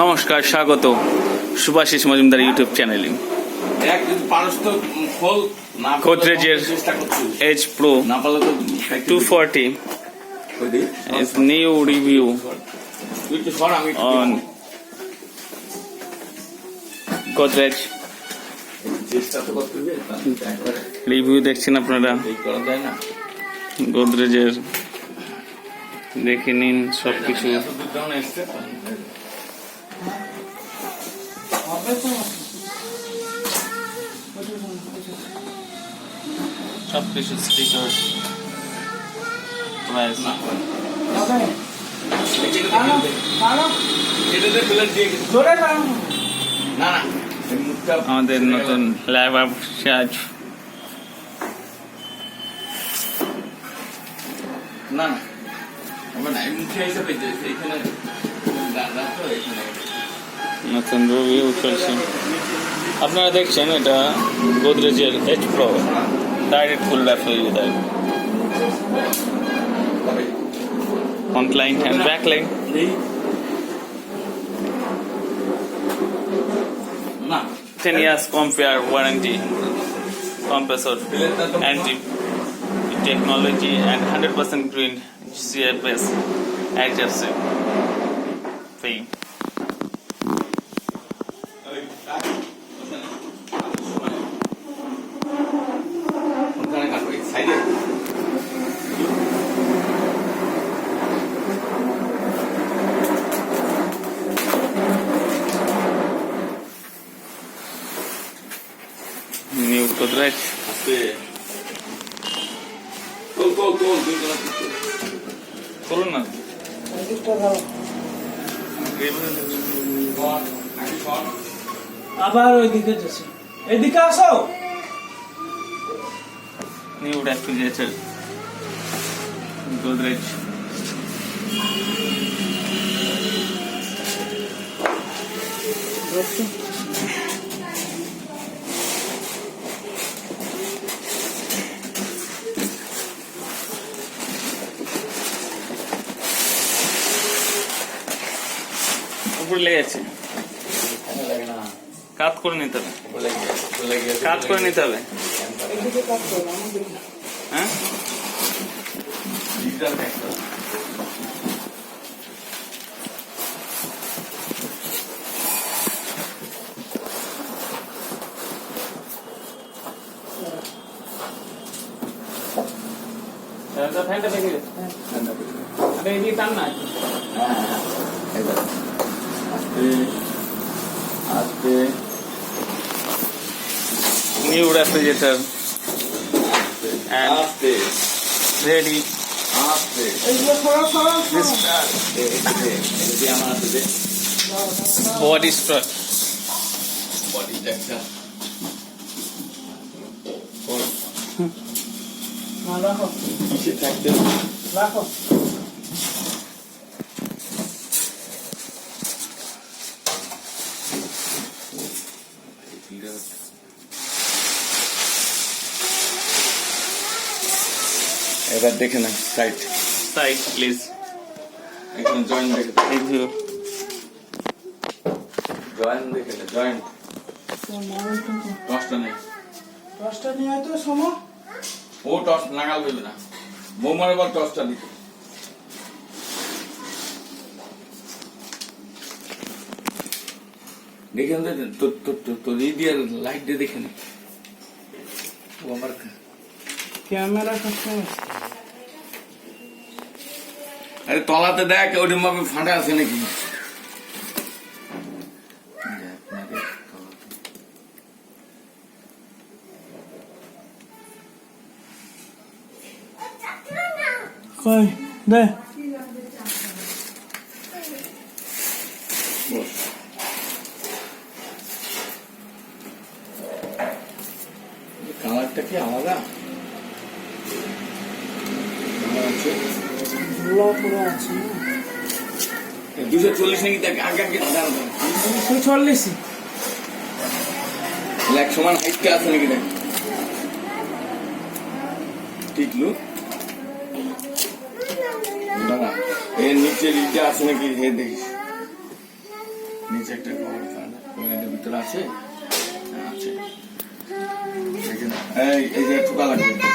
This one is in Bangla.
নমস্কার, স্বাগত সুভাষিস মজুমদার ইউটিউব চ্যানেলে। গোদরেজের Edge Pro 240 is new review on godrej review দেখছেন আপনারা। গোদরেজের দেখে নিন সবকিছু। সবকিছু স্টিকার প্রাইস আমাদের নতুন ল্যাব আপ সাজ না নতুন রিভিউ চলছে। আপনারা দেখছেন এটা গোদরেজের এজ প্রো ডাইরেক্ট ফুল ল্যাপ হয়ে যায়। Front line and back line. 10 years compare warranty, compressor, anti technology and 100% green CFS adjusted fee. New godrej. Kolon na. আবার ওইদিকে যাচ্ছে, এদিকে আসো। New refrigerator godrej. উপরে লেগে আছে, কাট করে নিতে হবে, কাট করে নিতে হবে। হ্যাঁ ফ্যানটা দেখে এদিকে টান না। New refrigerator and ready. Body strut. Body texture. রাখো রাখো। এবার দেখে না সাইড প্লিজ। এখানে জয়েন্ট দেখে রিভিউ জয়েন্ট দেখে জয়েন্ট টসটা নেই, টসটা নিয়ে তো সময় ও টস নাগাল হইবে না। বৌমার এবার টসটা দিতে দেখে তোর দিয়ে লাইট দিয়ে দেখে নে। ও আমার ক্যামেরা সবসময় আরে তলাতে দেখ ওইরকম ভাবে ফাঁটা আছে নাকি। কই দে কালারটা কি আলাদা? 240 নাকি দেখ আগে আগে 240 এক সমান হাইটটা আছে নাকি দেখ। ঠিক লুক দাঁড়া, এর নিচে রিটা আছে নাকি হে দেখিস। নিচে একটা কভার এর ভিতরে আছে আছে এই যে এই যে ঠোকা লাগবে